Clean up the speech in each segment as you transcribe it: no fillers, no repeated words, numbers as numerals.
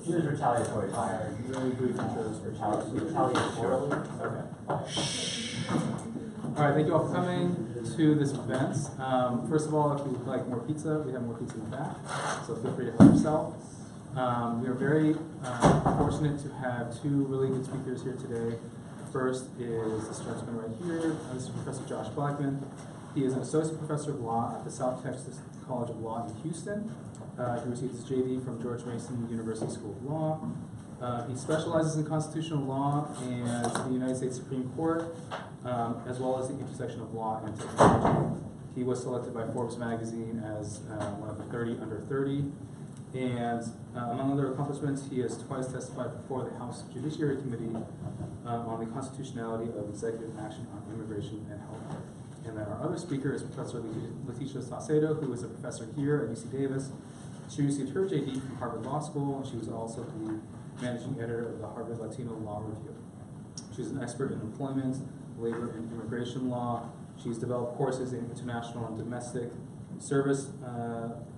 She was retaliatory fire. Really brief intros. Retaliatorily? Okay. All right, thank you all for coming to this event. First of all, if you would like more pizza, we have more pizza in the back, so feel free to help yourself. We are very fortunate to have two really good speakers here today. First is this gentleman right here. This is Professor Josh Blackman. He is an associate professor of law at the South Texas College of Law in Houston. He received his JD from George Mason University School of Law. He specializes in constitutional law and the United States Supreme Court, as well as the intersection of law and technology. He was selected by Forbes magazine as one of the 30 under 30. And among other accomplishments, he has twice testified before the House Judiciary Committee on the constitutionality of executive action on immigration and health care. And then our other speaker is Professor Leticia Saucedo, who is a professor here at UC Davis. She received her JD from Harvard Law School, and she was also the managing editor of the Harvard Latino Law Review. She's an expert in employment, labor, and immigration law. She's developed courses in international and domestic service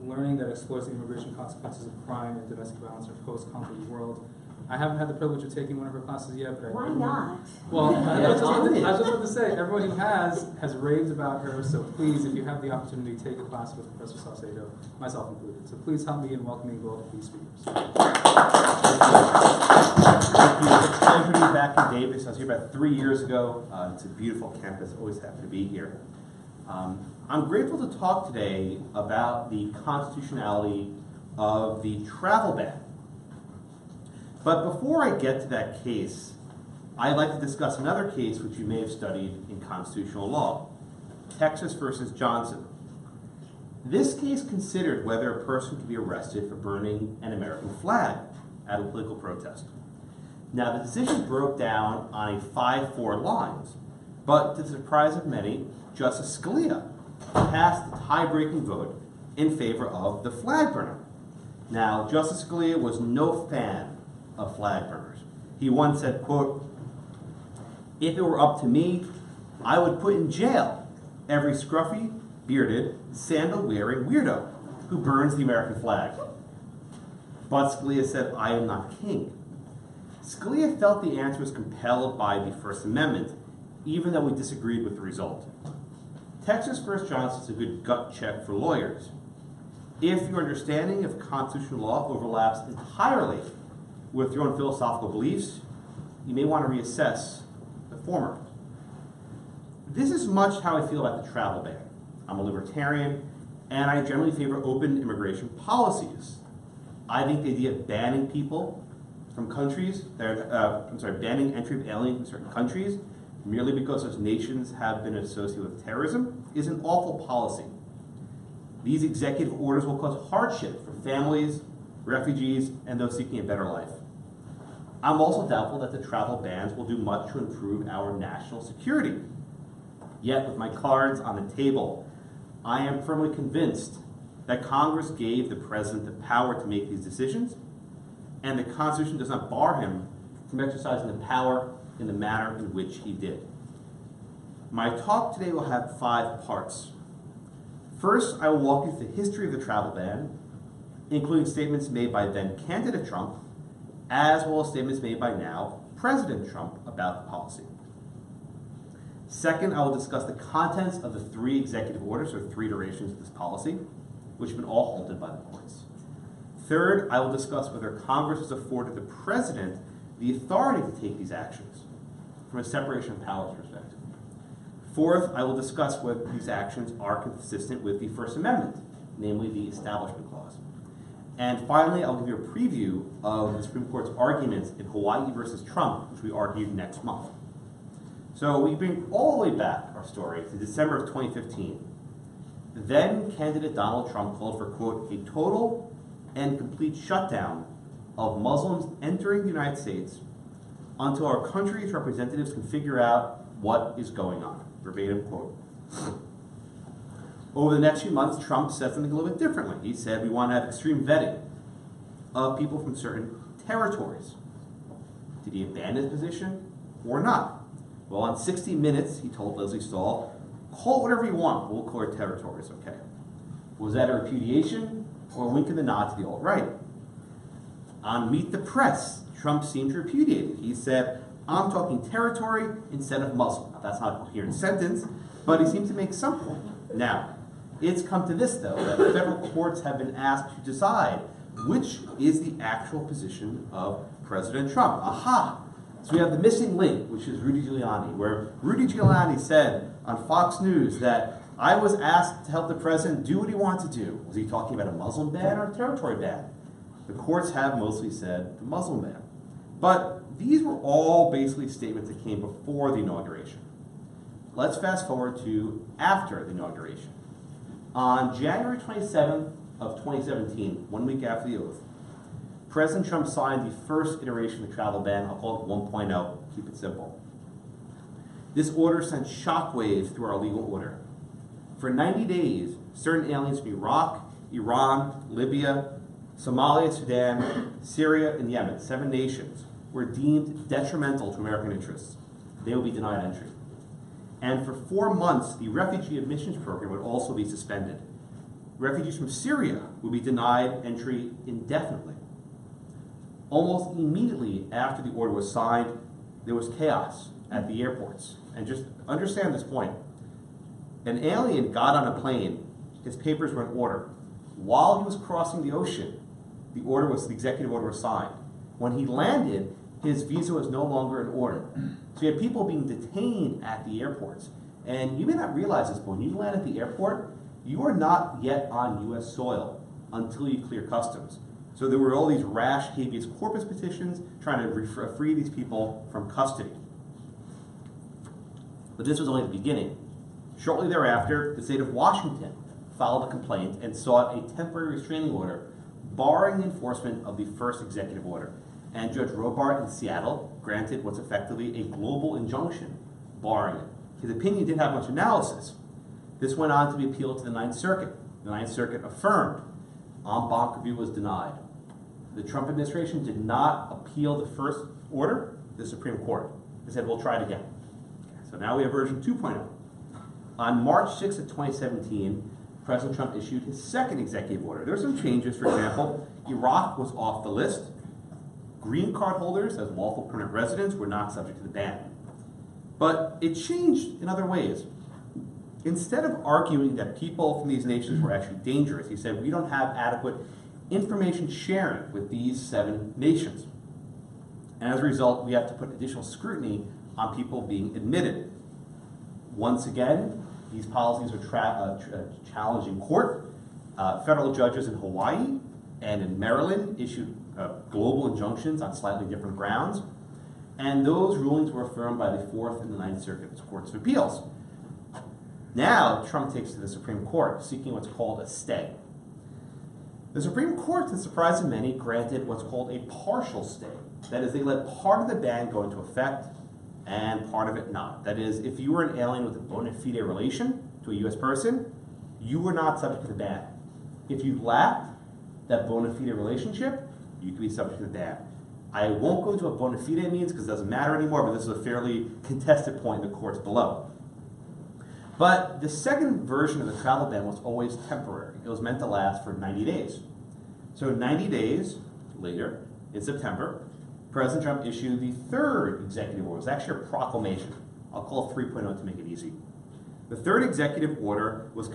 learning that explores the immigration consequences of crime and domestic violence in a post-conflict world. I haven't had the privilege of taking one of her classes yet, but why not? Well, I was just about to say, everyone who has raved about her, so please, if you have the opportunity, take a class with Professor Saucedo, myself included. So please help me in welcoming both of these speakers. Thank you. It's a pleasure to be back in Davis. I was here about 3 years ago. It's a beautiful campus. Always happy to be here. I'm grateful to talk today about the constitutionality of the travel ban. But before I get to that case, I'd like to discuss another case which you may have studied in constitutional law, Texas versus Johnson. This case considered whether a person could be arrested for burning an American flag at a political protest. Now, the decision broke down on a 5-4 lines, but to the surprise of many, Justice Scalia passed the tie-breaking vote in favor of the flag burner. Now, Justice Scalia was no fan of flag burners. He once said, quote, "If it were up to me, I would put in jail every scruffy, bearded, sandal-wearing weirdo who burns the American flag." But Scalia said, "I am not king." Scalia felt the answer was compelled by the First Amendment, even though we disagreed with the result. Texas versus Johnson is a good gut check for lawyers. If your understanding of constitutional law overlaps entirely with your own philosophical beliefs, you may want to reassess the former. This is much how I feel about the travel ban. I'm a libertarian, and I generally favor open immigration policies. I think the idea of banning people from countries, banning entry of aliens in certain countries, merely because those nations have been associated with terrorism, is an awful policy. These executive orders will cause hardship for families, refugees, and those seeking a better life. I'm also doubtful that the travel bans will do much to improve our national security. Yet, with my cards on the table, I am firmly convinced that Congress gave the President the power to make these decisions, and the Constitution does not bar him from exercising the power in the manner in which he did. My talk today will have 5 parts. First, I will walk you through the history of the travel ban, including statements made by then-candidate Trump, as well as statements made by now President Trump about the policy. Second, I will discuss the contents of the 3 executive orders, or 3 iterations of this policy, which have been all halted by the courts. Third, I will discuss whether Congress has afforded the President the authority to take these actions from a separation of powers perspective. Fourth, I will discuss whether these actions are consistent with the First Amendment, namely the Establishment Clause. And finally, I'll give you a preview of the Supreme Court's arguments in Hawaii versus Trump, which we argued next month. So we bring all the way back our story to December of 2015. Then candidate Donald Trump called for, quote, "a total and complete shutdown of Muslims entering the United States until our country's representatives can figure out what is going on." Verbatim quote. Over the next few months, Trump said something a little bit differently. He said we want to have extreme vetting of people from certain territories. Did he abandon his position or not? Well, on 60 Minutes, he told Leslie Stahl, "Call it whatever you want, we'll call it territories, okay?" Was that a repudiation or a wink in the nod to the alt-right? On Meet the Press, Trump seemed to repudiate it. He said, I'm talking territory instead of Muslim. Now, that's not a coherent sentence, but he seemed to make some point. Now, it's come to this, though, that federal courts have been asked to decide which is the actual position of President Trump. Aha! So we have the missing link, which is Rudy Giuliani, where Rudy Giuliani said on Fox News that I was asked to help the president do what he wanted to do. Was he talking about a Muslim ban or a territory ban? The courts have mostly said the Muslim ban. But these were all basically statements that came before the inauguration. Let's fast forward to after the inauguration. On January 27th of 2017, 1 week after the oath, President Trump signed the first iteration of the travel ban. I'll call it 1.0, keep it simple. This order sent shockwaves through our legal order. For 90 days, certain aliens from Iraq, Iran, Libya, Somalia, Sudan, Syria, and Yemen, 7 nations, were deemed detrimental to American interests. They will be denied entry. And for 4 months, the refugee admissions program would also be suspended. Refugees from Syria would be denied entry indefinitely. Almost immediately after the order was signed, there was chaos at the airports. And just understand this point. An alien got on a plane, his papers were in order. While he was crossing the ocean, the executive order was signed. When he landed, his visa was no longer in order. So you had people being detained at the airports. And you may not realize this, but when you land at the airport, you are not yet on U.S. soil until you clear customs. So there were all these rash habeas corpus petitions trying to free these people from custody. But this was only the beginning. Shortly thereafter, the state of Washington filed a complaint and sought a temporary restraining order barring the enforcement of the first executive order. And Judge Robart in Seattle granted what's effectively a global injunction barring it. His opinion didn't have much analysis. This went on to be appealed to the Ninth Circuit. The Ninth Circuit affirmed. En banc review was denied. The Trump administration did not appeal the first order to the Supreme Court. They said, we'll try it again. So now we have version 2.0. On March 6th of 2017, President Trump issued his second executive order. There were some changes. For example, Iraq was off the list. Green card holders as lawful permanent residents were not subject to the ban. But it changed in other ways. Instead of arguing that people from these nations were actually dangerous, he said, we don't have adequate information sharing with these 7 nations. And as a result, we have to put additional scrutiny on people being admitted. Once again, these policies are challenged in court. Federal judges in Hawaii and in Maryland issued global injunctions on slightly different grounds. And those rulings were affirmed by the 4th and the 9th Circuit Courts of Appeals. Now, Trump takes to the Supreme Court, seeking what's called a stay. The Supreme Court, to the surprise of many, granted what's called a partial stay. That is, they let part of the ban go into effect and part of it not. That is, if you were an alien with a bona fide relation to a U.S. person, you were not subject to the ban. If you lacked that bona fide relationship, you could be subject to the ban. I won't go into what bona fide means because it doesn't matter anymore, but this is a fairly contested point in the courts below. But the second version of the travel ban was always temporary. It was meant to last for 90 days. So 90 days later, in September, President Trump issued the third executive order. It was actually a proclamation. I'll call it 3.0 to make it easy. The third executive order was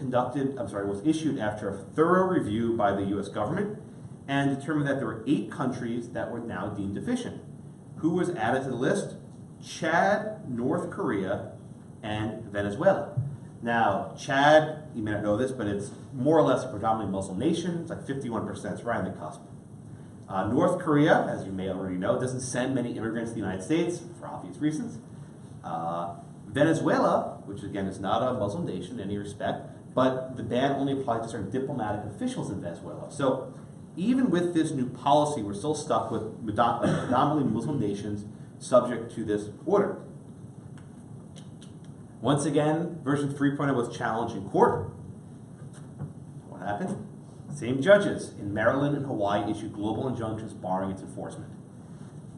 issued after a thorough review by the U.S. government and determined that there were 8 countries that were now deemed deficient. Who was added to the list? Chad, North Korea, and Venezuela. Now, Chad, you may not know this, but it's more or less a predominantly Muslim nation. It's like 51%, it's right on the cusp. North Korea, as you may already know, doesn't send many immigrants to the United States for obvious reasons. Venezuela, which again is not a Muslim nation in any respect, but the ban only applies to certain diplomatic officials in Venezuela. So even with this new policy, we're still stuck with predominantly Muslim nations subject to this order. Once again, version 3.0 was challenged in court. What happened? Same judges in Maryland and Hawaii issued global injunctions barring its enforcement.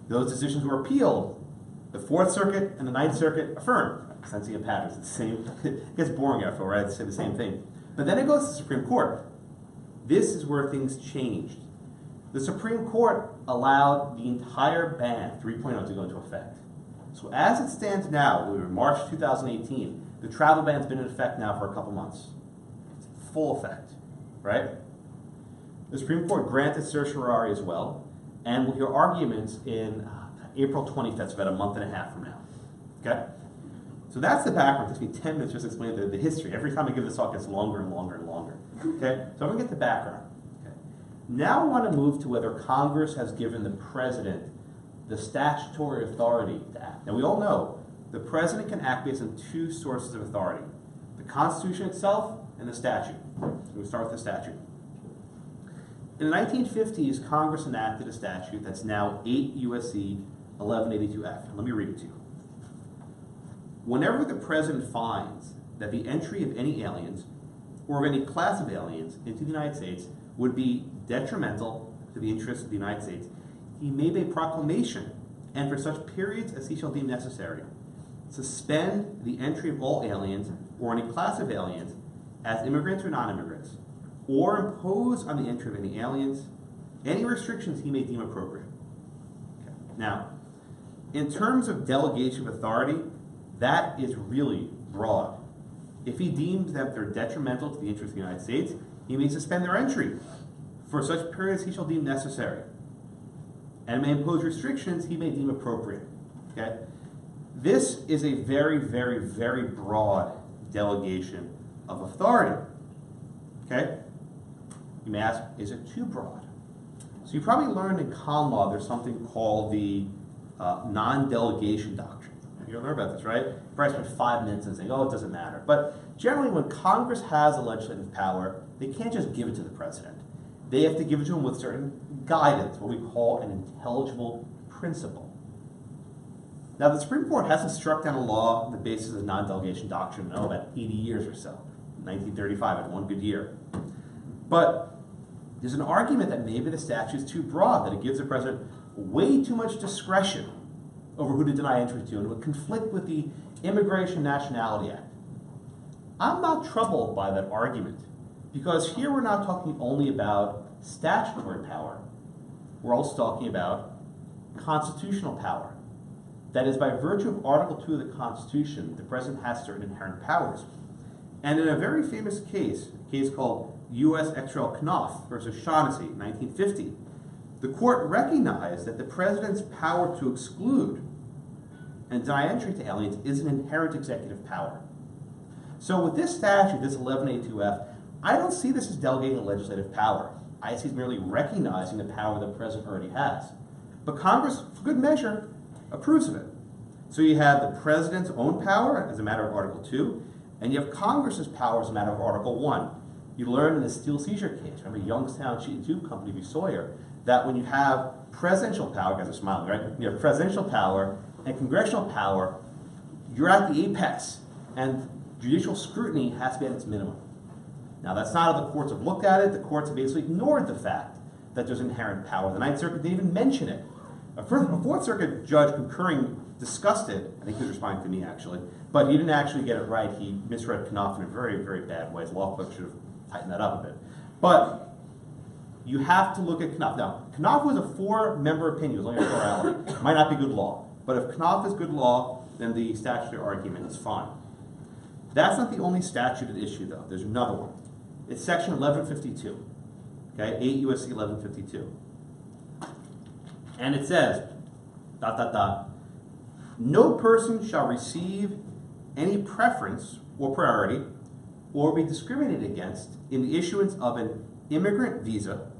Those decisions were appealed. The 4th Circuit and the 9th Circuit affirmed. Sensing a pattern. It's the same. It gets boring after, right? It's the same thing. But then it goes to the Supreme Court. This is where things changed. the Supreme Court allowed the entire ban, 3.0, to go into effect. So as it stands now, we were in March 2018, the travel ban's been in effect now for a couple months. It's full effect, right? The Supreme Court granted certiorari as well, and we'll hear arguments in April 20th, that's about a month and a half from now, okay? So that's the background. It takes me 10 minutes just to explain the history. Every time I give this talk, it gets longer and longer and longer, okay? So I'm gonna get the background, okay? Now I wanna move to whether Congress has given the president the statutory authority to act. Now we all know the president can act based on two sources of authority, the Constitution itself and the statute. So we'll start with the statute. In the 1950s, Congress enacted a statute that's now 8 U.S.C. 1182F. Let me read it to you. Whenever the president finds that the entry of any aliens or of any class of aliens into the United States would be detrimental to the interests of the United States, he may by proclamation, and for such periods as he shall deem necessary, suspend the entry of all aliens or any class of aliens as immigrants or non-immigrants, or impose on the entry of any aliens any restrictions he may deem appropriate. Okay. Now, in terms of delegation of authority, that is really broad. If he deems that they're detrimental to the interests of the United States, he may suspend their entry for such periods he shall deem necessary, and may impose restrictions he may deem appropriate. Okay? This is a very, very, very broad delegation of authority. Okay? You may ask, is it too broad? So you probably learned in common law there's something called the non-delegation doctrine. You learn about this, right? You probably spend 5 minutes and saying, oh, it doesn't matter. But generally when Congress has a legislative power, they can't just give it to the president. They have to give it to him with certain guidance, what we call an intelligible principle. Now the Supreme Court hasn't struck down a law on the basis of the non-delegation doctrine in about 80 years or so. 1935 had one good year. But there's an argument that maybe the statute is too broad, that it gives the president way too much discretion over who to deny entry to, and it would conflict with the Immigration and Nationality Act. I'm not troubled by that argument, because here we're not talking only about statutory power, we're also talking about constitutional power. That is, by virtue of Article 2 of the Constitution, the president has certain inherent powers. And in a very famous case, a case called U.S. ex rel. Knopf versus Shaughnessy, 1950, the court recognized that the president's power to exclude and deny entry to aliens is an inherent executive power. So with this statute, this 1182F, I don't see this as delegating a legislative power. I see it as merely recognizing the power the president already has. But Congress, for good measure, approves of it. So you have the president's own power as a matter of Article 2, and you have Congress's power as a matter of Article 1. You learn in the steel seizure case, remember Youngstown Sheet and Tube Company v. Sawyer, that when you have presidential power, guys are smiling, right? You have presidential power and congressional power, you're at the apex, and judicial scrutiny has to be at its minimum. Now that's not how the courts have looked at it. The courts have basically ignored the fact that there's inherent power. The Ninth Circuit didn't even mention it. A Fourth Circuit judge concurring discussed it. I think he was responding to me actually, but he didn't actually get it right. He misread Knopf in a very, very bad way. His law clerk should have tightened that up a bit. But you have to look at Knopf. Now, Knopf was a 4-member opinion. It was only a plurality. It might not be good law. But if Knopf is good law, then the statutory argument is fine. That's not the only statute at issue, though. There's another one. It's section 1152. Okay, 8 U.S.C. 1152. And it says, ... no person shall receive any preference or priority or be discriminated against in the issuance of an immigrant visa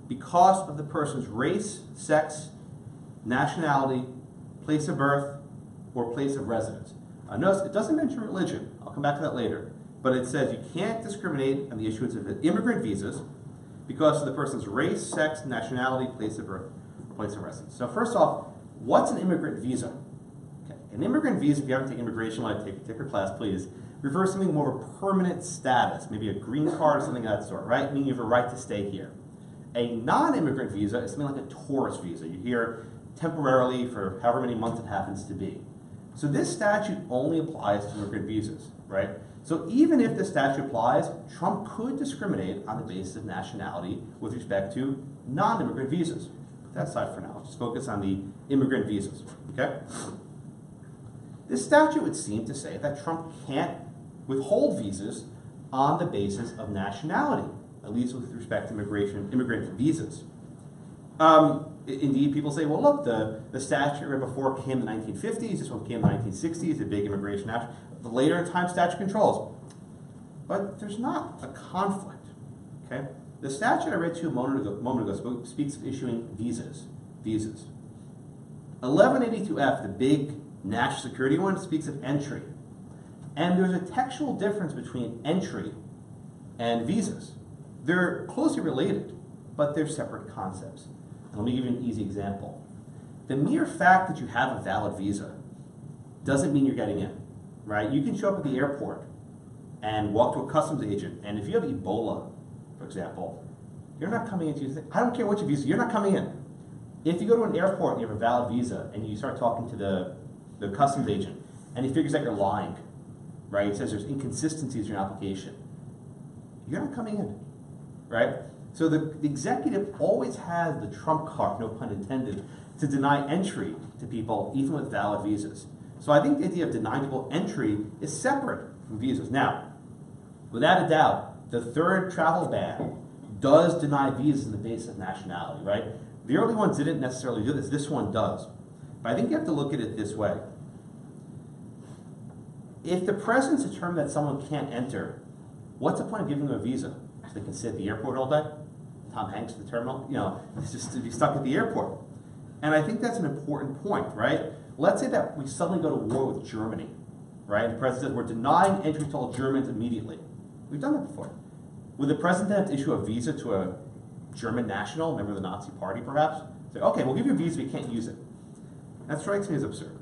because of the person's race, sex, nationality, place of birth, or place of residence. Notice it doesn't mention religion. I'll come back to that later. But it says you can't discriminate on the issuance of immigrant visas because of the person's race, sex, nationality, place of birth, or place of residence. So first off, what's an immigrant visa? Okay. An immigrant visa, if you haven't taken immigration, like take your class, please, refers to something more of a permanent status, maybe a green card or something of that sort, right? Meaning you have a right to stay here. A non-immigrant visa is something like a tourist visa. You're here temporarily for however many months it happens to be. So this statute only applies to immigrant visas, right? So even if the statute applies, Trump could discriminate on the basis of nationality with respect to non-immigrant visas. Put that aside for now. Let's just focus on the immigrant visas, okay? This statute would seem to say that Trump can't withhold visas on the basis of nationality, at least with respect to immigrant visas. Indeed, people say, well, look, the statute right before came in the 1950s, this one came in the 1960s, the big immigration act. The later in time statute controls. But there's not a conflict, okay? The statute I read to you a moment ago speaks of issuing visas. 1182F, the big national security one, speaks of entry. And there's a textual difference between entry and visas. They're closely related, but they're separate concepts. And let me give you an easy example. The mere fact that you have a valid visa doesn't mean you're getting in, right? You can show up at the airport and walk to a customs agent, and if you have Ebola, for example, you're not coming into, I don't care what your visa, you're not coming in. If you go to an airport and you have a valid visa and you start talking to the customs agent and he figures out you're lying, right? He says there's inconsistencies in your application, you're not coming in, right? So the executive always has the trump card, no pun intended, to deny entry to people even with valid visas. So I think the idea of denying people entry is separate from visas. Now, without a doubt, the third travel ban does deny visas on the basis of nationality, right? The early ones didn't necessarily do this. This one does. But I think you have to look at it this way. If the president's determined that someone can't enter, what's the point of giving them a visa? So they can sit at the airport all day? Tom Hanks at the terminal? You know, it's just to be stuck at the airport. And I think that's an important point, right? Let's say that we suddenly go to war with Germany, right? And the president says, we're denying entry to all Germans immediately. We've done that before. Would the president have to issue a visa to a German national, member of the Nazi party perhaps? Say, okay, we'll give you a visa, but you can't use it. That strikes me as absurd.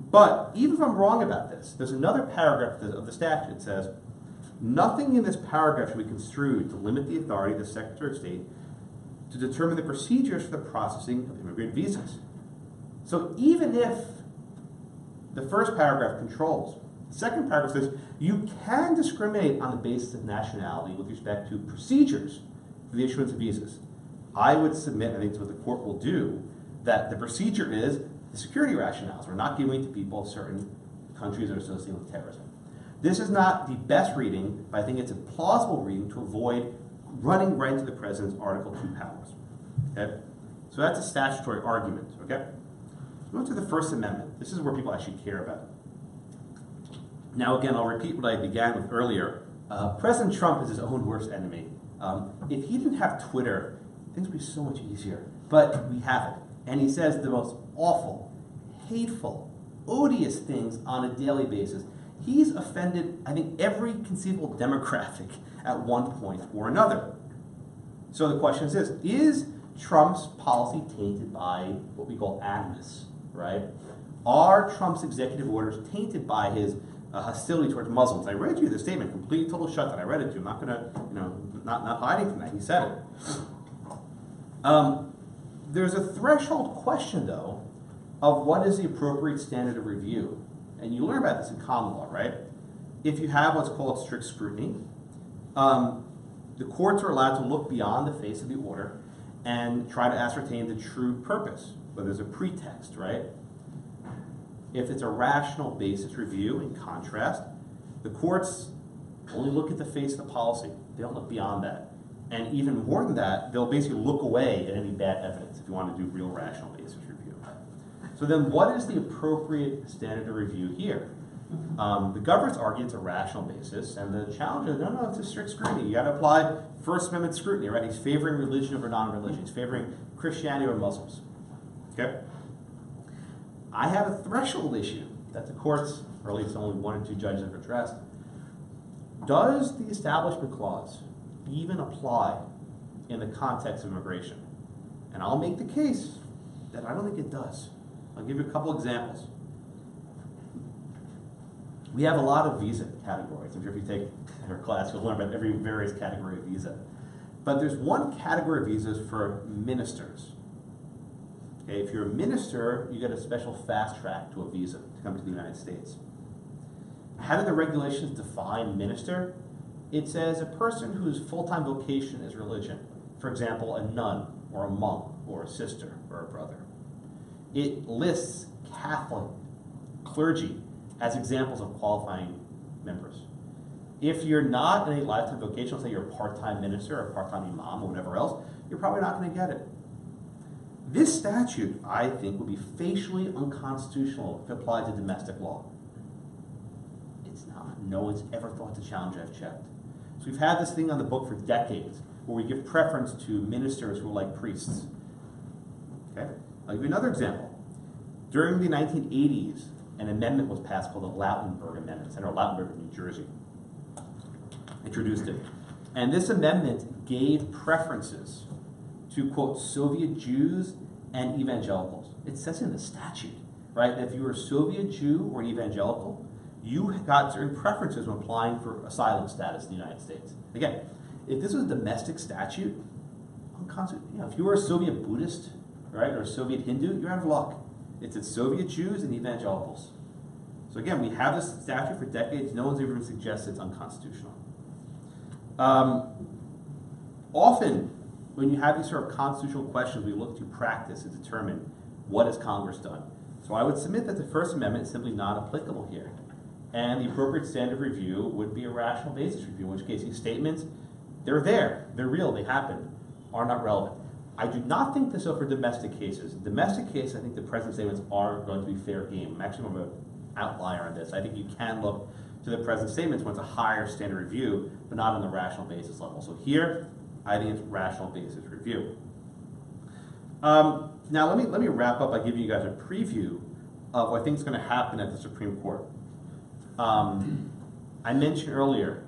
But even if I'm wrong about this, there's another paragraph of the statute that says, nothing in this paragraph should be construed to limit the authority of the Secretary of State to determine the procedures for the processing of immigrant visas. So even if the first paragraph controls, the second paragraph says you can discriminate on the basis of nationality with respect to procedures for the issuance of visas. I would submit, I think it's what the court will do, that the procedure is the security rationales. We're not giving it to people of certain countries that are associated with terrorism. This is not the best reading, but I think it's a plausible reading to avoid running right into the president's Article 2 powers. Okay? So that's a statutory argument. Okay? Let's go to the First Amendment. This is where people actually care about it. Now again, I'll repeat what I began with earlier. President Trump is his own worst enemy. If he didn't have Twitter, things would be so much easier. But we have it. And he says the most awful, hateful, odious things on a daily basis. He's offended, I think, every conceivable demographic at one point or another. So the question is Trump's policy tainted by what we call animus, right? Are Trump's executive orders tainted by his hostility towards Muslims? I read you the statement, complete total shutdown. I read it to you. I'm not going to, not hiding from that. He said it. There's a threshold question, though, of what is the appropriate standard of review. And you learn about this in common law, right? If you have what's called strict scrutiny, the courts are allowed to look beyond the face of the order and try to ascertain the true purpose, whether there's a pretext, right? If it's a rational basis review, in contrast, the courts only look at the face of the policy. They don't look beyond that. And even more than that, they'll basically look away at any bad evidence if you want to do real rational basis review. So then what is the appropriate standard of review here? The government's argue it's a rational basis, and the challenger, no, it's a strict scrutiny. You got to apply First Amendment scrutiny, right? He's favoring religion over non-religion. He's favoring Christianity over Muslims. Okay? I have a threshold issue that the courts, or at least only one or two judges have addressed. Does the Establishment Clause even apply in the context of immigration? And I'll make the case that I don't think it does. I'll give you a couple examples. We have a lot of visa categories. I'm sure if you take our class, you'll learn about every various category of visa. But there's one category of visas for ministers. Okay, if you're a minister, you get a special fast track to a visa to come to the United States. How do the regulations define minister? It says a person whose full-time vocation is religion. For example, a nun or a monk, or a sister, or a brother. It lists Catholic clergy as examples of qualifying members. If you're not in a lifetime vocation, let's say you're a part-time minister or a part-time imam or whatever else, you're probably not going to get it. This statute, I think, would be facially unconstitutional if applied to domestic law. It's not. No one's ever thought to challenge it. I've checked. So we've had this thing on the book for decades where we give preference to ministers who are like priests. Okay? I'll give you another example. During the 1980s, an amendment was passed called the Lautenberg Amendment. Senator Lautenberg of New Jersey introduced it. And this amendment gave preferences to, quote, Soviet Jews and evangelicals. It says in the statute, right, that if you were a Soviet Jew or an evangelical, you got certain preferences when applying for asylum status in the United States. Again, if this was a domestic statute, if you were a Soviet Buddhist, right, or a Soviet Hindu, you're out of luck. It's Soviet Jews and evangelicals. So again, we have this statute for decades. No one's ever suggested it's unconstitutional. Often, when you have these sort of constitutional questions, we look to practice to determine what has Congress done. So I would submit that the First Amendment is simply not applicable here. And the appropriate standard of review would be a rational basis review, in which case these statements, they're there, they're real, they happen, are not relevant. I do not think this is for domestic cases. In domestic cases, I think the President's statements are going to be fair game. I'm actually more of an outlier on this. I think you can look to the President's statements when it's a higher standard review, but not on the rational basis level. So here, I think it's rational basis review. Now let me wrap up by giving you guys a preview of what I think is going to happen at the Supreme Court. I mentioned earlier,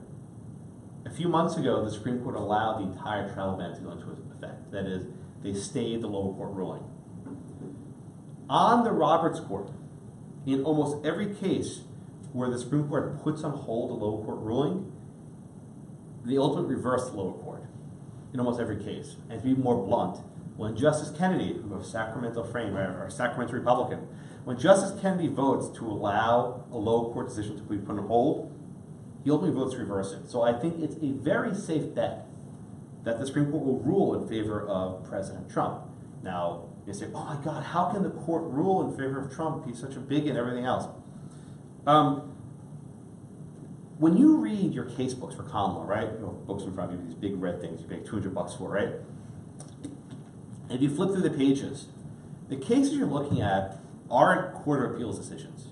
a few months ago, the Supreme Court allowed the entire travel ban to go into effect. That is, they stayed the lower court ruling. On the Roberts Court, in almost every case where the Supreme Court puts on hold the lower court ruling, they ultimately reverse the lower court in almost every case. And to be more blunt, when Justice Kennedy, who was a Sacramento frame, or a Sacramento Republican, when Justice Kennedy votes to allow a lower court decision to be put on hold, he ultimately votes to reverse it. So I think it's a very safe bet that the Supreme Court will rule in favor of President Trump. Now, you say, oh my God, how can the court rule in favor of Trump? He's such a bigot and everything else. When you read your case books for common law, right? You know, books in front of you, these big red things you pay $200 for, right? And if you flip through the pages, the cases you're looking at aren't court of appeals decisions.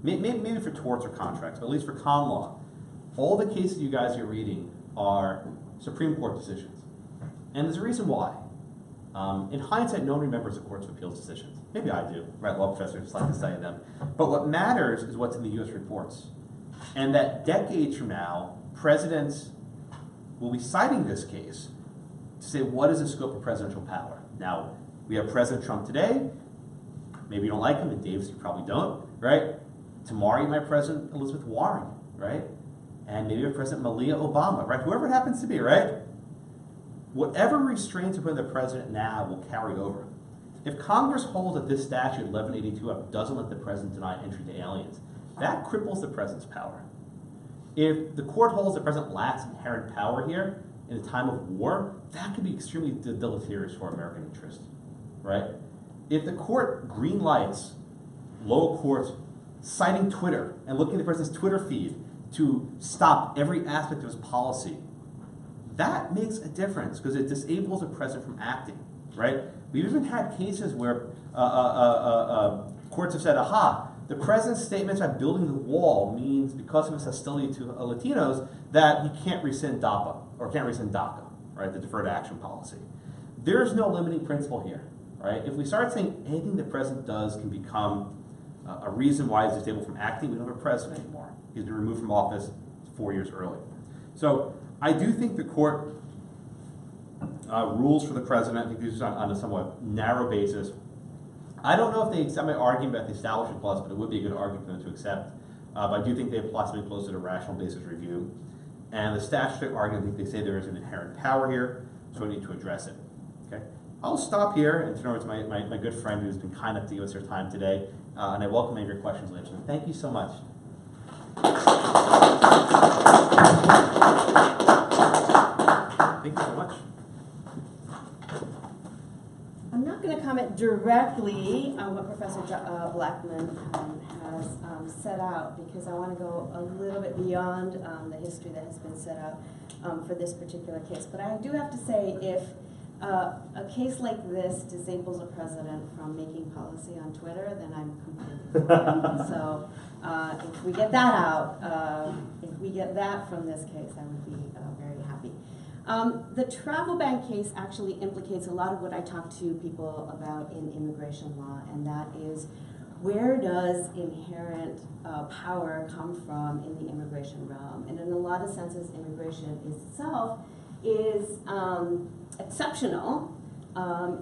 Maybe for torts or contracts, but at least for common law, all the cases you guys are reading are Supreme Court decisions. And there's a reason why. In hindsight, no one remembers the courts of appeals decisions. Maybe I do, right? Law professors just like to study them. But what matters is what's in the U.S. reports. And that decades from now, presidents will be citing this case to say, what is the scope of presidential power? Now, we have President Trump today. Maybe you don't like him. In Davis, you probably don't, right? Tomorrow, you might have President Elizabeth Warren, right? And maybe you have President Malia Obama, right? Whoever it happens to be, right? Whatever restraints are put on the president now will carry over. If Congress holds that this statute, 1182F, doesn't let the president deny entry to aliens, that cripples the president's power. If the court holds the president lacks inherent power here in a time of war, that could be extremely deleterious for American interests, right? If the court green lights lower courts citing Twitter and looking at the president's Twitter feed to stop every aspect of his policy, that makes a difference because it disables the president from acting, right? We've even had cases where courts have said, aha, the president's statements about building the wall means because of his hostility to Latinos that he can't rescind DAPA, or can't rescind DACA, right, the deferred action policy. There's no limiting principle here, right? If we start saying anything the president does can become a reason why he's disabled from acting, we don't have a president anymore. He's been removed from office 4 years early. So I do think the court rules for the president. I think these are on a somewhat narrow basis. I don't know if they accept my argument about the Establishment Clause, but it would be a good argument for them to accept. But I do think they apply something close to the rational basis review. And the statutory argument, I think they say there is an inherent power here, so we need to address it. Okay? I'll stop here and turn over to my good friend who's been kind enough to give us her time today. And I welcome any of your questions later. So thank you so much. Thank you so much. going to comment directly on what Professor Blackman has set out, because I want to go a little bit beyond the history that has been set out for this particular case. But I do have to say, if a case like this disables a president from making policy on Twitter, then I'm completely for it. So if we get that out, if we get that from this case, I would be very happy. The travel ban case actually implicates a lot of what I talk to people about in immigration law, and that is, where does inherent power come from in the immigration realm? And in a lot of senses, immigration itself is exceptional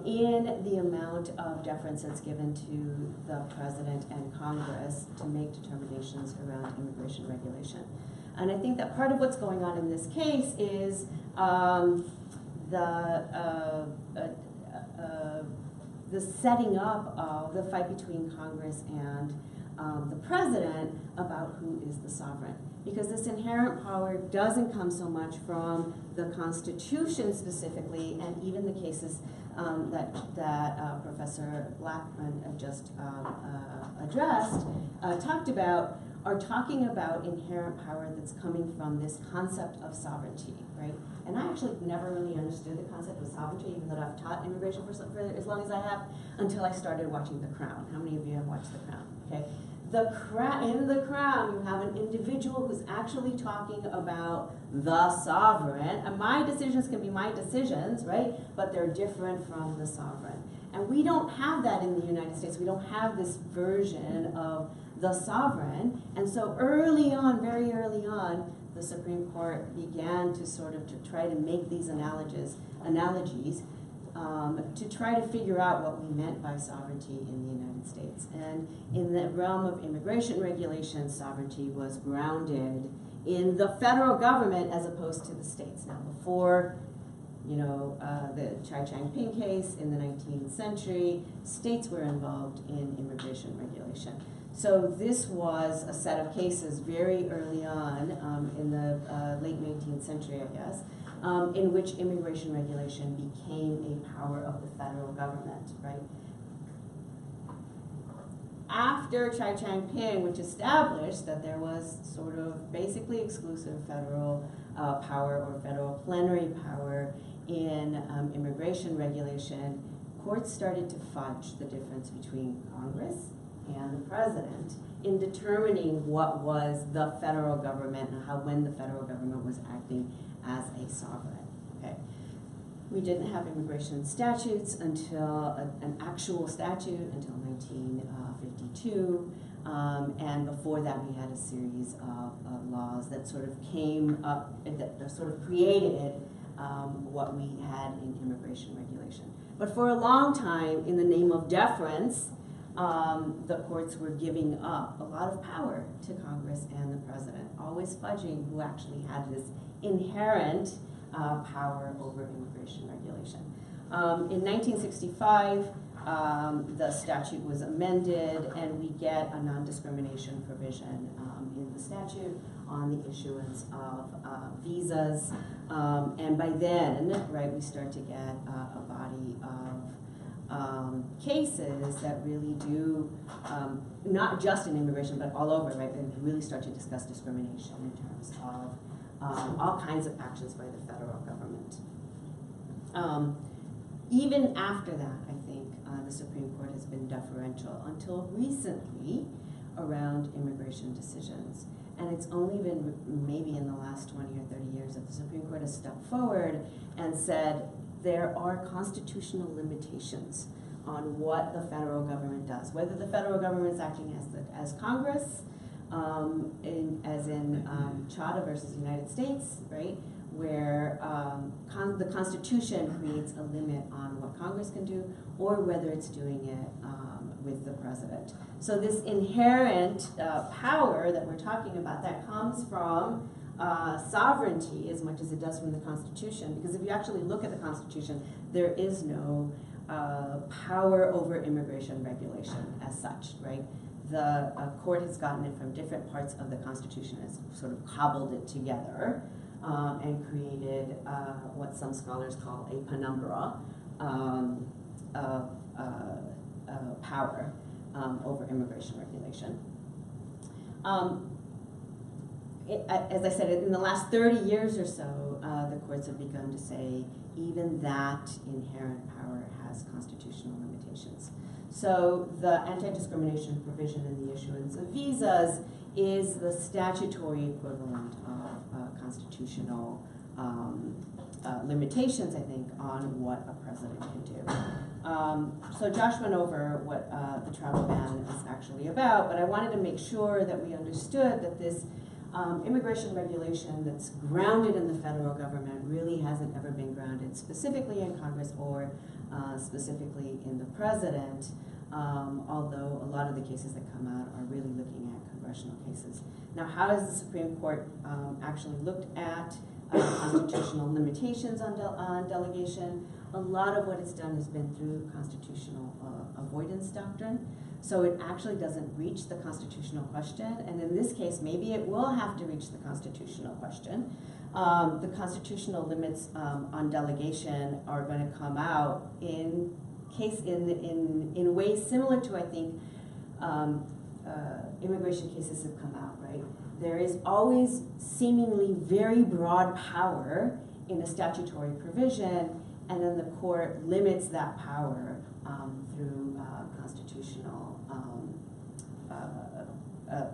in the amount of deference that's given to the president and Congress to make determinations around immigration regulation. And I think that part of what's going on in this case is the setting up of the fight between Congress and the president about who is the sovereign. Because this inherent power doesn't come so much from the Constitution specifically, and even the cases that Professor Blackman just addressed, talked about, are talking about inherent power that's coming from this concept of sovereignty, right? And I actually never really understood the concept of sovereignty, even though I've taught immigration for as long as I have, until I started watching The Crown. How many of you have watched The Crown? Okay. In The Crown, you have an individual who's actually talking about the sovereign, and my decisions can be my decisions, right? But they're different from the sovereign. And we don't have that in the United States. We don't have this version of the sovereign. And so early on, very early on, the Supreme Court began to sort of to try to make these analogies to try to figure out what we meant by sovereignty in the United States. And in the realm of immigration regulation, sovereignty was grounded in the federal government as opposed to the states. Now, before the Chai Chang-ping case in the 19th century, states were involved in immigration regulation. So this was a set of cases very early on in the late 19th century, I guess, in which immigration regulation became a power of the federal government, right? After Chai Chang-ping, which established that there was sort of basically exclusive federal power or federal plenary power in immigration regulation, courts started to fudge the difference between Congress and the president in determining what was the federal government and when the federal government was acting as a sovereign. Okay. We didn't have immigration statutes until an actual statute until 1952, and before that we had a series of laws that sort of came up, that sort of created what we had in immigration regulation. But for a long time, in the name of deference, the courts were giving up a lot of power to Congress and the president, always fudging who actually had this inherent power over immigration regulation. In 1965, the statute was amended, and we get a non-discrimination provision in the statute on the issuance of visas. And by then, right, we start to get a body of cases that really do, not just in immigration, but all over, right, and really start to discuss discrimination in terms of all kinds of actions by the federal government. Even after that, I think the Supreme Court has been deferential until recently around immigration decisions. And it's only been maybe in the last 20 or 30 years that the Supreme Court has stepped forward and said there are constitutional limitations on what the federal government does. Whether the federal government is acting as Congress, as in Chadha versus United States, right, where the Constitution creates a limit on what Congress can do, or whether it's doing it with the president. So this inherent power that we're talking about, that comes from sovereignty as much as it does from the Constitution, because if you actually look at the Constitution, there is no power over immigration regulation as such, right? The court has gotten it from different parts of the Constitution, has sort of cobbled it together and created what some scholars call a penumbra power over immigration regulation. As I said, in the last 30 years or so, the courts have begun to say even that inherent power has constitutional limitations. So the anti-discrimination provision in the issuance of visas is the statutory equivalent of constitutional limitations, I think, on what a president can do. So Josh went over what the travel ban is actually about, but I wanted to make sure that we understood that this immigration regulation that's grounded in the federal government really hasn't ever been grounded specifically in Congress or specifically in the president, although a lot of the cases that come out are really looking at congressional cases. Now, how has the Supreme Court actually looked at constitutional limitations on delegation? A lot of what it's done has been through constitutional avoidance doctrine. So it actually doesn't reach the constitutional question, and in this case, maybe it will have to reach the constitutional question. The constitutional limits on delegation are going to come out in ways similar to, I think, immigration cases have come out, right? There is always seemingly very broad power in a statutory provision, and then the court limits that power through constitutional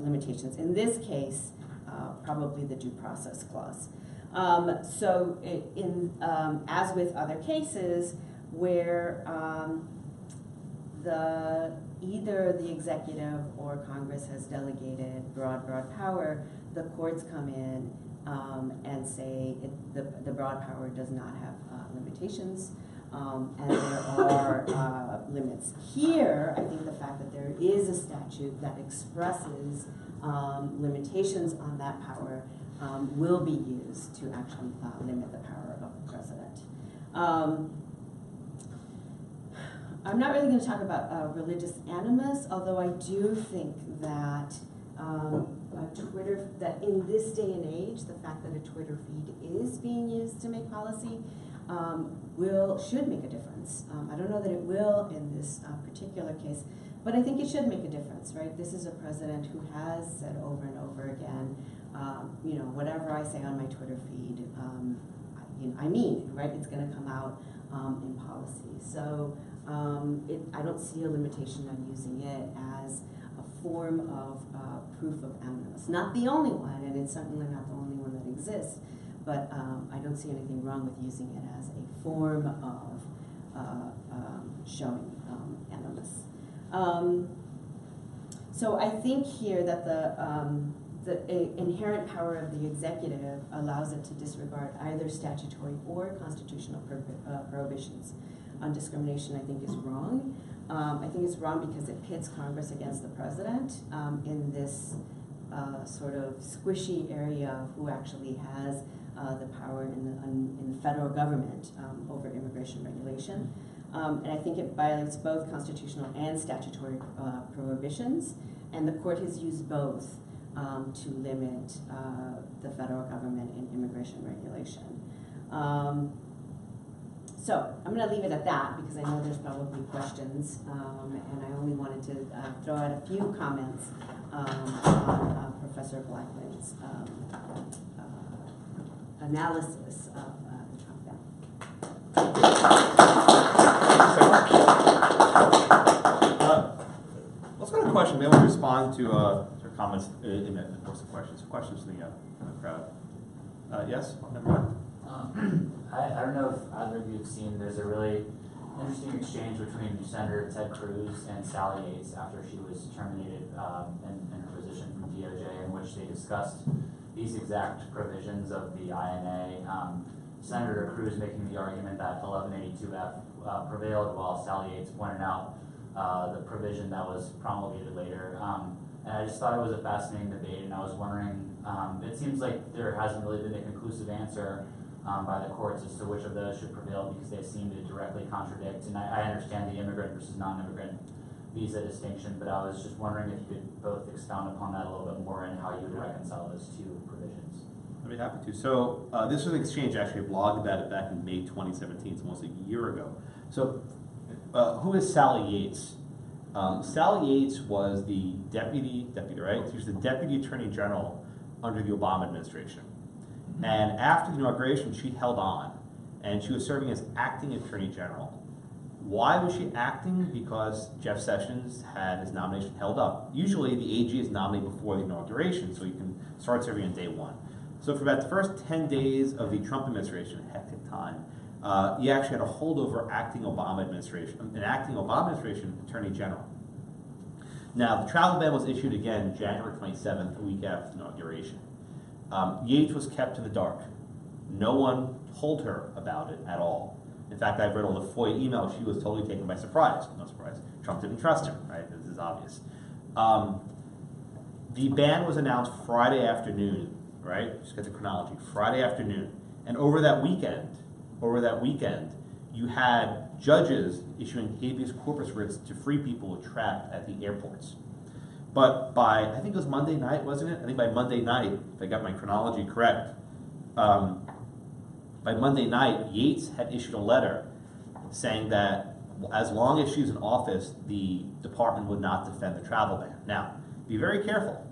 limitations. In this case, probably the due process clause. So as with other cases where either the executive or Congress has delegated broad power, the courts come in and say the broad power does not have limitations, and there are limits. Here, I think the fact that there is a statute that expresses limitations on that power will be used to actually limit the power of the president. I'm not really going to talk about religious animus, although I do think that that in this day and age, the fact that a Twitter feed is being used to make policy should make a difference. I don't know that it will in this particular case, but I think it should make a difference, right? This is a president who has said over and over again, whatever I say on my Twitter feed, I mean, right? It's going to come out in policy. So I don't see a limitation on using it as a form of proof of animus. Not the only one, and it's certainly not the only one that exists, but I don't see anything wrong with using it as a form of showing animus. So I think here that the inherent power of the executive allows it to disregard either statutory or constitutional prohibitions on discrimination. I think is wrong. I think it's wrong because it pits Congress against the president in this sort of squishy area of who actually has the power in the federal government over immigration regulation. And I think it violates both constitutional and statutory prohibitions, and the court has used both to limit the federal government in immigration regulation. So I'm going to leave it at that because I know there's probably questions, and I only wanted to throw out a few comments on Professor Blackman's analysis of the Trump ban. Let's go to a question. Maybe we'll respond to comments in the course of questions. Questions from the crowd. Yes, number one. I don't know if either of you have seen, there's a really interesting exchange between Senator Ted Cruz and Sally Yates after she was terminated in her position from DOJ, in which they discussed these exact provisions of the INA. Senator Cruz making the argument that 1182F prevailed, while Sally Yates pointed out the provision that was promulgated later. And I just thought it was a fascinating debate, and I was wondering, it seems like there hasn't really been a conclusive answer by the courts as to which of those should prevail, because they seem to directly contradict. And I understand the immigrant versus non-immigrant visa distinction, but I was just wondering if you could both expound upon that a little bit more and how you would reconcile those two provisions. I'd be happy to. So this was an exchange, actually, a blog about it back in May 2017, so almost a year ago. So who is Sally Yates? Sally Yates was the deputy, right? She was the Deputy Attorney General under the Obama administration. And after the inauguration, she held on, and she was serving as acting Attorney General. Why was she acting? Because Jeff Sessions had his nomination held up. Usually the AG is nominated before the inauguration, so you can start serving on day one. So for about the first 10 days of the Trump administration, a hectic time, you actually had a holdover an acting Obama administration Attorney General. Now, the travel ban was issued again January 27th, a week after the inauguration. Yates was kept in the dark. No one told her about it at all. In fact, I've read all the FOIA emails. She was totally taken by surprise. No surprise. Trump didn't trust her, right? This is obvious. The ban was announced Friday afternoon, right? Just get the chronology. Friday afternoon. And over that weekend, you had judges issuing habeas corpus writs to free people trapped at the airports. But by, I think it was Monday night, wasn't it? I think by Monday night, if I got my chronology correct, by Monday night, Yates had issued a letter saying that as long as she's in office, the department would not defend the travel ban. Now, be very careful.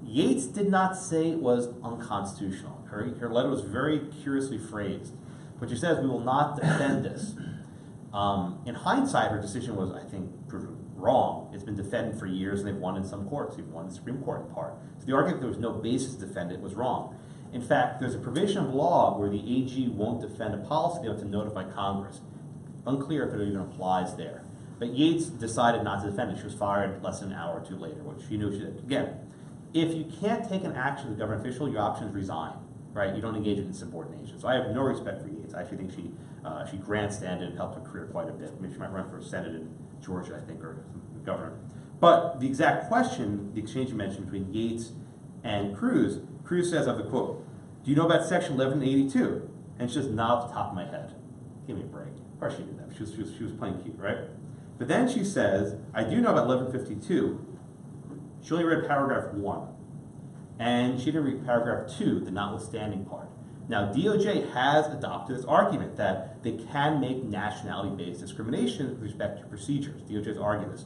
Yates did not say it was unconstitutional. Her letter was very curiously phrased. But she says, we will not defend this. In hindsight, her decision was, I think, proven wrong. It's been defended for years, and they've won in some courts. They've won the Supreme Court in part. So the argument that there was no basis to defend it was wrong. In fact, there's a provision of law where the AG won't defend a policy. They have to notify Congress. Unclear if it even applies there. But Yates decided not to defend it. She was fired less than an hour or two later, which she knew she did. Again, if you can't take an action as a government official, your option is resign, right? You don't engage in insubordination. So I have no respect for Yates. I actually think she grandstanded and helped her career quite a bit. Maybe she might run for Senate in Georgia, I think, or governor. But the exact question, the exchange you mentioned between Yates and Cruz says, I have the quote, do you know about Section 1182? And she says, not off the top of my head. Give me a break. Of course she did that. She was playing cute, right? But then she says, I do know about 1152. She only read paragraph 1. And she didn't read paragraph 2, the notwithstanding part. Now, DOJ has adopted this argument that they can make nationality-based discrimination with respect to procedures. DOJ's argued this.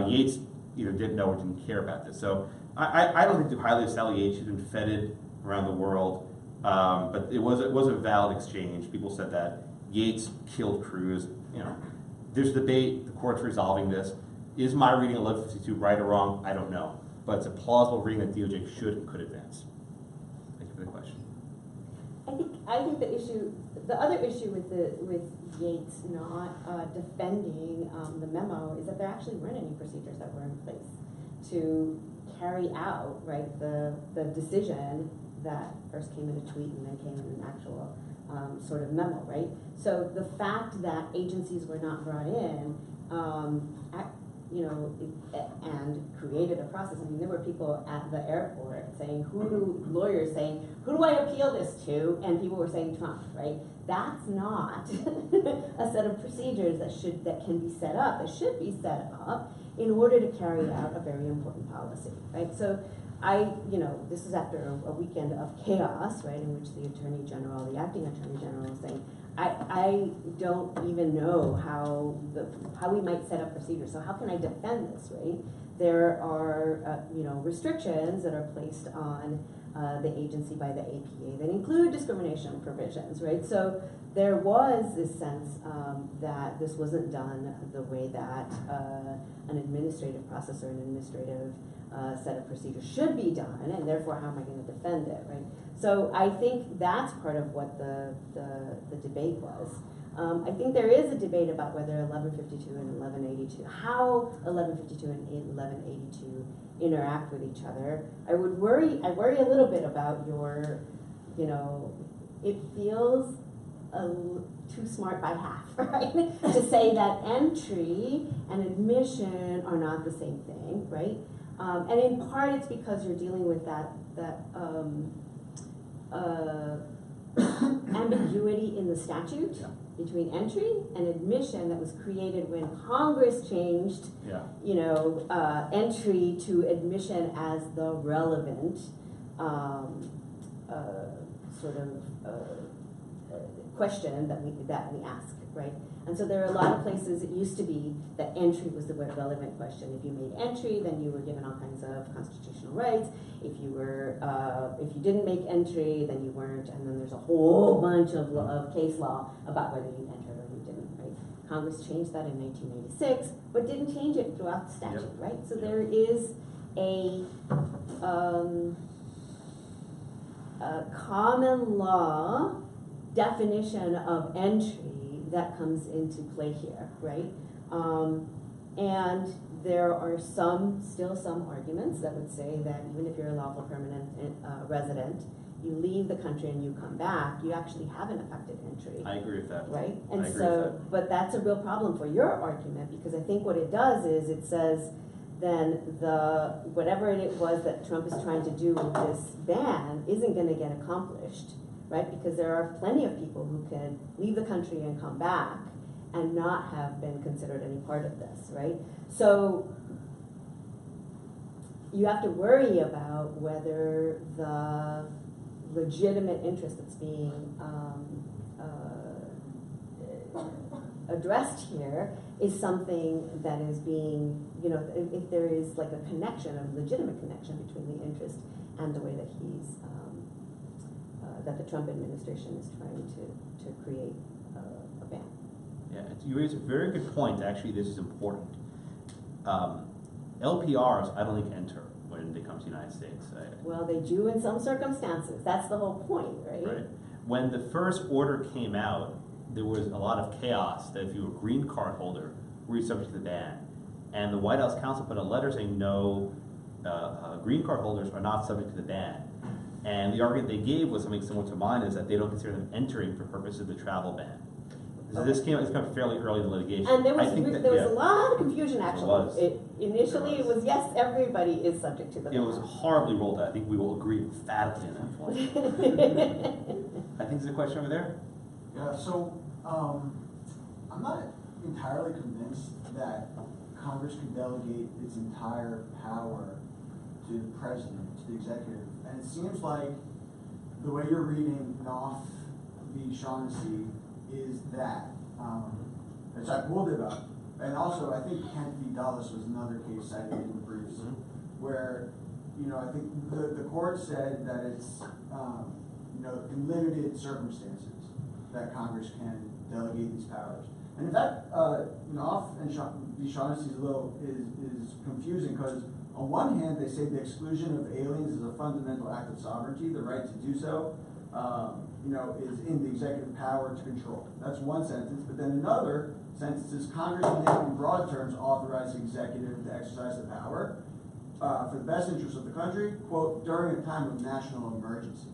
Yates either didn't know or didn't care about this. So I don't think too highly of Sally Yates. She's been feted around the world. But it was a valid exchange. People said that Yates killed Cruz. You know, there's debate. The court's resolving this. Is my reading of 1152 right or wrong? I don't know. But it's a plausible reading that DOJ should and could advance. Thank you for the question. I think the other issue with Yates not defending the memo is that there actually weren't any procedures that were in place to carry out, right, the decision that first came in a tweet and then came in an actual sort of memo, right? So the fact that agencies were not brought in, and created a process. I mean, there were people at the airport saying, lawyers saying, who do I appeal this to? And people were saying Trump, right? That's not a set of procedures that can be set up, that should be set up in order to carry out a very important policy, right? So this is after a weekend of chaos, right, in which the acting Attorney General is saying, I don't even know how we might set up procedures. So how can I defend this, right? There are, restrictions that are placed on the agency by the APA that include discrimination provisions, right? So there was this sense that this wasn't done the way that an administrative process or an administrative set of procedures should be done, and therefore how am I going to defend it, right? So I think that's part of what the debate was. I think there is a debate about whether 1152 and 1182, how 1152 and 1182 interact with each other. I worry a little bit about your, it feels too smart by half, right? To say that entry and admission are not the same thing, right? And in part it's because you're dealing with that ambiguity in the statute between entry and admission that was created when Congress changed, entry to admission as the relevant sort of question that we ask right? And so there are a lot of places, it used to be that entry was the relevant question. If you made entry, then you were given all kinds of constitutional rights. If you didn't make entry, then you weren't, and then there's a whole bunch of case law about whether you entered or you didn't, right? Congress changed that in 1986, but didn't change it throughout the statute, right? So there is a common law definition of entry that comes into play here, right? And there are still some arguments that would say that even if you're a lawful permanent resident, you leave the country and you come back, you actually haven't effected entry. I agree with that. Right? I And agree with so, but that's a real problem for your argument, because I think what it does is it says then whatever it was that Trump is trying to do with this ban isn't going to get accomplished, right? Because there are plenty of people who can leave the country and come back and not have been considered any part of this, right? So you have to worry about whether the legitimate interest that's being addressed here is something that is being, if there is like a connection, a legitimate connection between the interest and the way that that the Trump administration is trying to create a ban. Yeah, you raise a very good point. Actually, this is important. LPRs, I don't think enter when they come to the United States. Well, they do in some circumstances. That's the whole point, right? Right. When the first order came out, there was a lot of chaos that if you were a green card holder, were you subject to the ban? And the White House counsel put a letter saying no, green card holders are not subject to the ban. And the argument they gave was something similar to mine, is that they don't consider them entering for purposes of the travel ban. So this came up fairly early in the litigation. And there was, I think that, there was a lot of confusion, actually. was. Initially, it was, yes, everybody is subject to the ban. it was horribly rolled out. I think we will agree emphatically on that point. I think there's a question over there. Yeah, so I'm not entirely convinced that Congress can delegate its entire power to the president, to the executive. And it seems like the way you're reading Knopf v. Shaughnessy is that, which I pulled it up. And also, I think Kent v. Dulles was another case cited in the briefs, where, I think the court said that it's, in limited circumstances that Congress can delegate these powers. And in fact, Knopf v. Shaughnessy is confusing, because on one hand, they say the exclusion of aliens is a fundamental act of sovereignty. The right to do so, is in the executive power to control. That's one sentence. But then another sentence is Congress may, in broad terms, authorize the executive to exercise the power for the best interest of the country, quote, during a time of national emergency.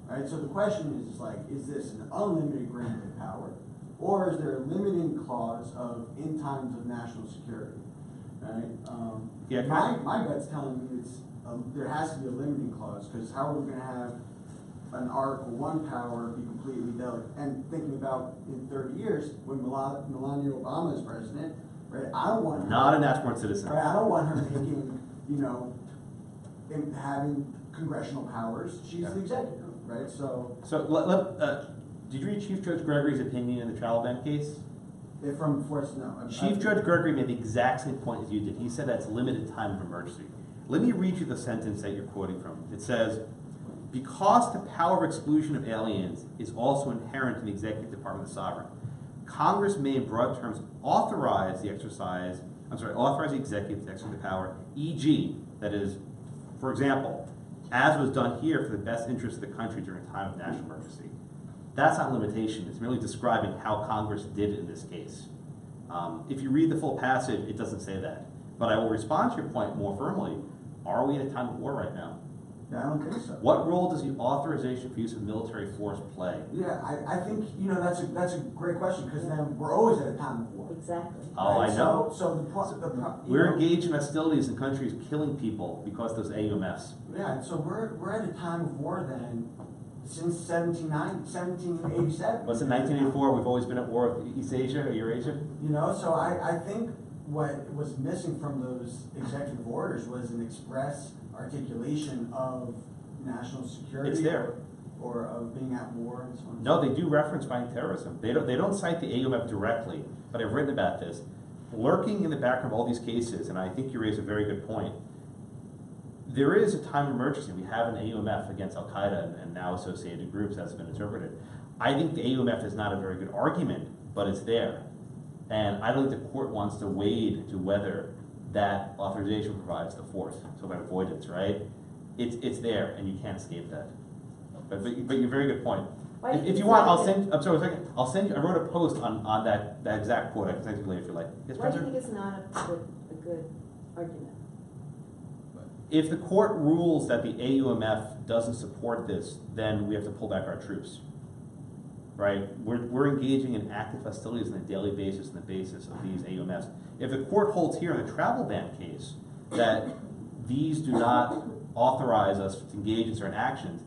Right? So the question is this an unlimited grant of power, or is there a limiting clause of in times of national security? Right? My gut's telling me there has to be a limiting clause, because how are we going to have an Article 1 power be completely delegated? And thinking about in 30 years, when Melania Obama is president, right? I don't want her, Not a national citizen. right? I don't want her making, having congressional powers. She's the executive, right? So did you read Chief Judge Gregory's opinion in the travel ban case? Chief Judge Gregory made the exact same point as you did. He said that's limited time of emergency. Let me read you the sentence that you're quoting from. It says, because the power of exclusion of aliens is also inherent in the executive department of the sovereign, Congress may in broad terms authorize the executive to exercise the power, e.g., that is, for example, as was done here for the best interest of the country during a time of national emergency. That's not limitation. It's merely describing how Congress did it in this case. If you read the full passage, it doesn't say that. But I will respond to your point more firmly. Are we in a time of war right now? I don't think so. What role does the authorization for use of military force play? Yeah, I think that's a great question, because then we're always at a time of war. Exactly. Oh, Right? I know. So We're engaged in hostilities in countries killing people because of those AUMFs. Yeah, so we're at a time of war then since 1787. Was it 1984? We've always been at war with East Asia or Eurasia? So I think what was missing from those executive orders was an express articulation of national security. It's there. or of being at war and so on? No, they do reference fighting terrorism. They don't cite the AUMF directly, but I've written about this. Lurking in the background of all these cases, and I think you raise a very good point, there is a time of emergency. We have an AUMF against Al-Qaeda and now associated groups that's been interpreted. I think the AUMF is not a very good argument, but it's there. And I don't think the court wants to wade to whether that authorization provides the fourth, so about avoidance, right? It's there, and you can't escape that. But you're very good point. If you want, I'll send. I'm sorry, a second. I'll send you. I wrote a post on that exact quote. I can send you later if you like. Yes, Why do you Professor? think it's not a good argument? If the court rules that the AUMF doesn't support this, then we have to pull back our troops. Right? We're engaging in active hostilities on a daily basis on the basis of these AUMFs. If the court holds here in the travel ban case that these do not authorize us to engage in certain actions,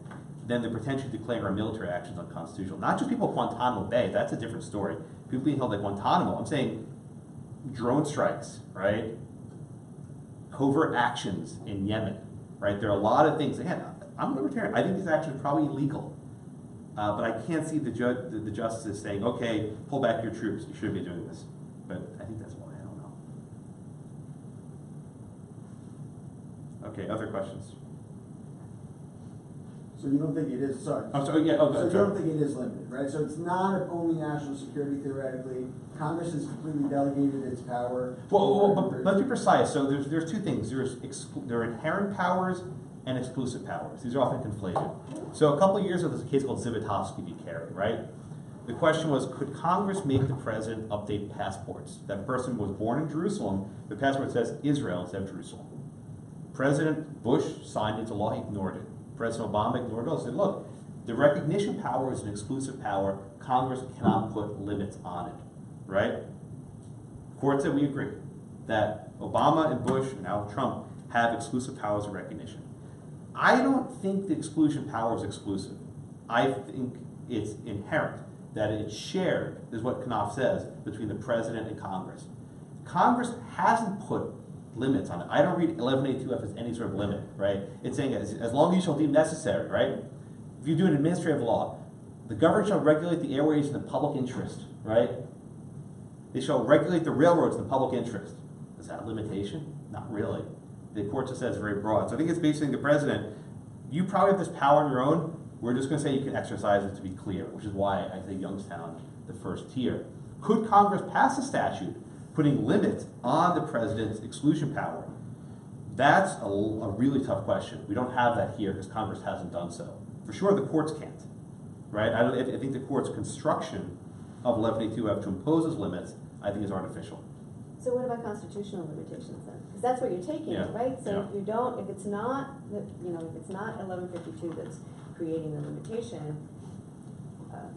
then they're potentially declaring our military actions unconstitutional. Not just people at Guantanamo Bay, that's a different story. People being held at Guantanamo, I'm saying drone strikes, right? Covert actions in Yemen, right? There are a lot of things. Again, I'm a libertarian. I think these actions are probably illegal. But I can't see the justices saying, okay, pull back your troops. You shouldn't be doing this. But I think that's why. I don't know. Okay, other questions? So you don't think it is, sorry. I'm sorry, yeah, So you don't think it is limited, right? So it's not only national security theoretically. Congress has completely delegated its power. Well, but let's be precise. So there's two things. There are inherent powers and exclusive powers. These are often conflated. So a couple of years ago, there's a case called Zivotofsky v. Kerry, right? The question was, could Congress make the president update passports? That person was born in Jerusalem, the passport says Israel instead of Jerusalem. President Bush signed into law, he ignored it. President Obama ignored it, said, look, the recognition power is an exclusive power. Congress cannot put limits on it, right? Court said we agree that Obama and Bush and now Trump have exclusive powers of recognition. I don't think the exclusion power is exclusive. I think it's inherent, that it's shared, is what Knopf says, between the president and Congress. Congress hasn't put limits on it. I don't read 1182F as any sort of limit, right? It's saying as long as you shall deem necessary, right? If you do an administrative law, the government shall regulate the airways in the public interest, right? They shall regulate the railroads in the public interest. Is that a limitation? Not really. The court just says very broad. So I think it's basically the president, you probably have this power on your own. We're just going to say you can exercise it to be clear, which is why I think Youngstown, the first tier. Could Congress pass a statute putting limits on the president's exclusion power? That's a really tough question. We don't have that here because Congress hasn't done so. For sure, the courts can't, right? I think the court's construction of 1182F to impose those limits, I think, is artificial. So what about constitutional limitations then? Because that's what you're taking, Yeah. right? So Yeah. if you don't, if it's not, if it's not 1152 that's creating the limitation,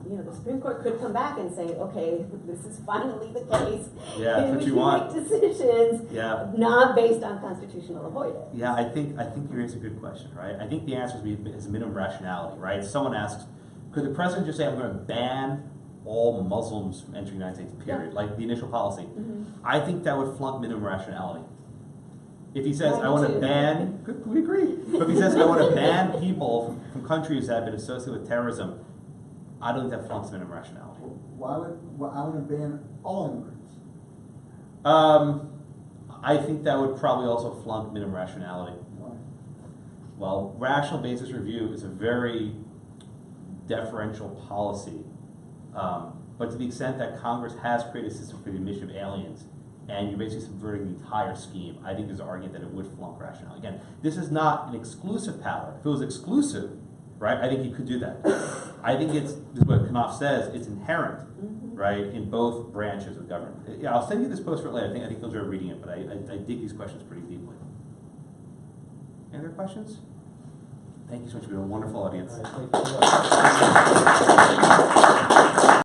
the Supreme Court could come back and say, okay, this is finally the case. Yeah, that's in what which you we want. make decisions Yeah. not based on constitutional avoidance. Yeah, I think you raise a good question, right? I think the answer is minimum rationality, right? Someone asks, could the president just say, I'm going to ban all Muslims from entering the United States, period, like the initial policy? Mm-hmm. I think that would flunk minimum rationality. If he says, Mine I want to too. ban, we agree. But if he says, I want to ban people from countries that have been associated with terrorism, I don't think that flunks minimum rationality. Why would I want to ban all immigrants? I think that would probably also flunk minimum rationality. Why? Well, rational basis review is a very deferential policy. But to the extent that Congress has created a system for the admission of aliens, and you're basically subverting the entire scheme, I think there's an argument that it would flunk rationality. Again, this is not an exclusive power. If it was exclusive, right, I think you could do that. I think this is what Knopf says, it's inherent, right, in both branches of government. Yeah, I'll send you this post for later. I think you'll enjoy reading it, but I dig these questions pretty deeply. Any other questions? Thank you so much. You've been a wonderful audience. All right, thank you.